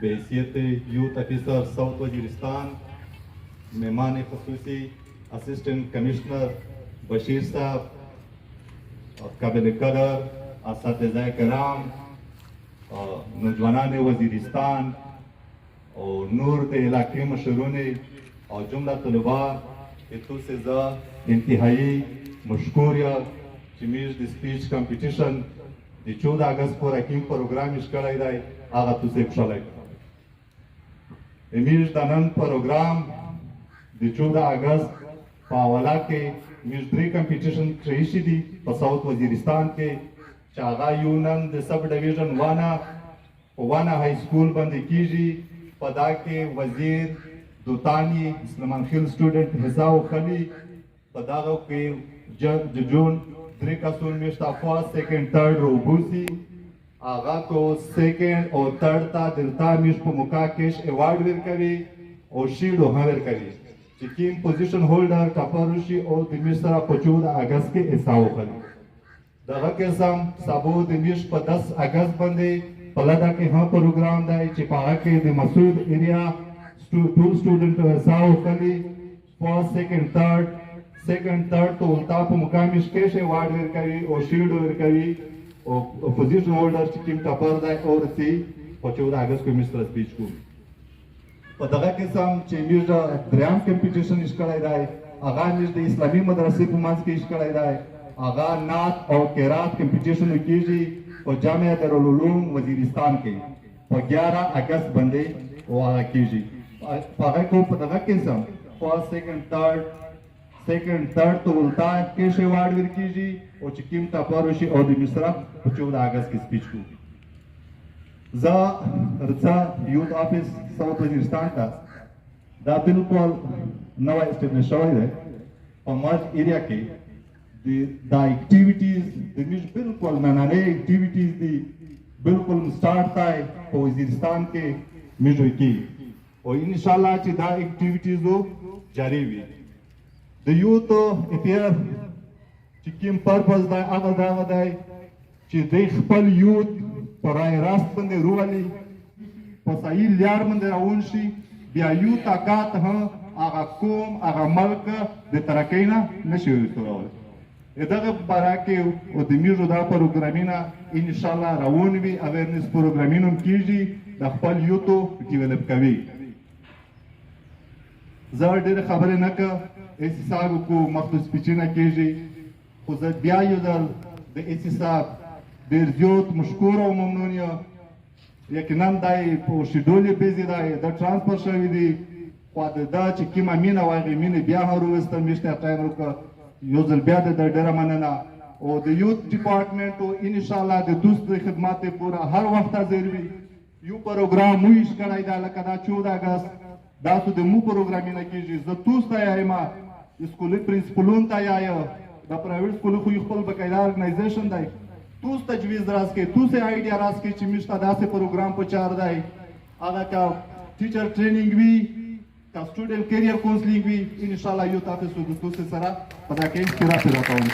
بحیثیت یوتھ افیسر ساؤتھ وزیرستان مہمان خصوصی اسسٹنٹ کمشنر بشیر صاحب قابل قدر اساتذہ کرام نوجوانان وزیرستان اور نور دے علاقے مشرون اور جملہ طلباء اتو سے انتہائی مشکور یا چمیش دی سپیچ کمپیٹیشن دی 14 اگست پر اکیم پروگرام اشکرائی دائی آغا تو سے کشالائی امیش دانن پروگرام دی 14 اگست پاولا کے میش دری کمپیٹیشن کریشی دی پا ساؤتھ وزیرستان کے چاغا یونن دی سب ڈویژن وانا ہائی سکول بندی کیجی پدا کے وزیر دوتانی اسلمان خیل سٹوڈنٹ حساو خلی پداغو کے جون دری کسون میشتا فرسٹ سیکنڈ تھرڈ رو بوسی آغا کو سیکنڈ اور تھرڈ تا دلتا میش پو مکا کیش ایوارڈ ویر کری اور شیلڈ ہاں ویر کری چکیم پوزیشن ہولڈر کپاروشی اور دمیش سرا 14 اگست کے حساو خلی دغا قسم سابو دمیش پا 10 اگست بندے پلدا کے ہاں پروگرام دائی چپاہا کے دی مسعود ایریا ٹو سٹوڈنٹ حساو خلی فرسٹ سیکنڈ تھرڈ تو التا پا مقامیش کیش ایوارڈ ویر کری اور شیلڈ ویر کری اور پوزیشن ہولڈر چکیم ٹپر دائی اور سی 14 اگست کو مستر سپیچ کو پا دغا قسم چیمیر دریام کمپیٹیشن اشکرائی دائی آغا نیش دی اسلامی مدرسی پا منز کی اشکرائی دائی آغا نات اور قرات کمپیٹیشن کیجی اور جامعہ دارالعلوم وزیرستان کے پا 11 اگست بندے وہ آغا کیجی پاگا کو پا دغا قسم فرسٹ سیکنڈ تھرڈ تو التا کیش ایوارڈ ویر کیجی اور چکیم ٹاپاروشی اور دی مصرہ 14 اگست کی سپیچ کو زا رچا یوتھ آفیس ساؤتھ وزیرستان کا دا بالکل نوا اسٹیبلش شوئی ہے اور مرج ایریا کے دا ایکٹیویٹیز دی میش بالکل نانانے ایکٹیویٹیز دی بالکل سٹارٹ تھائے وزیرستان کے میشوئی کی اور انشاءاللہ چی دا ایکٹیویٹیز دو جاری ہوئی دی یوتھ افیر چکیم پرپس دائی آغا دائی چی دی خپل یوتھ پرائے راست بندے روالی پسائی لیار بندے راونشی بیا یوتھ آکات ہاں آغا قوم آغا ملک دی ترکینا نشوری سراولی ادھا بارا کے دمیرو دا پروگرامینا انشاءاللہ راون بھی اویرنس پروگرامینم کیجی دا خپل یوتھو ڈیولپ کوي زه ډېرې خبرې نه که ایسي صاحب کو مخلص پیچینه کیږي خو زه بیا یو ځل د ایسي صاحب ډېر زیات مشکور او ممنون یم یقینا دا یې په شیډول یې بیزي دی دا ټرانسفر شوي دي خو دا چې کومه مینه وایي هغې مینې بیا هم راویسته میاشتې ټایم وکړه یو ځل بیا د ده ډېره مننه او د یوتھ ډپارټمنټ او انشاءالله د دوست د خدمات پوره هر وخت حاضر وي یو پروګرام مو ایش کړی دا لکه دا 14 اگست دا سو د مو پروګرامینه کیږي زه توس ته یایم اسکولي پرنسپلون ته یایم دا پرایویټ سکول خو خپل بقاعده ارګنایزیشن دی توس تجویز راز کې توس آیډیا راز کې چې مشته داسې پروګرام په چار دی هغه کا ټیچر ټریننګ وی کا سټوډنټ کیریئر کونسلینګ وی ان شاء الله یو تاسو د توس سره په دا کې استراحت راکوم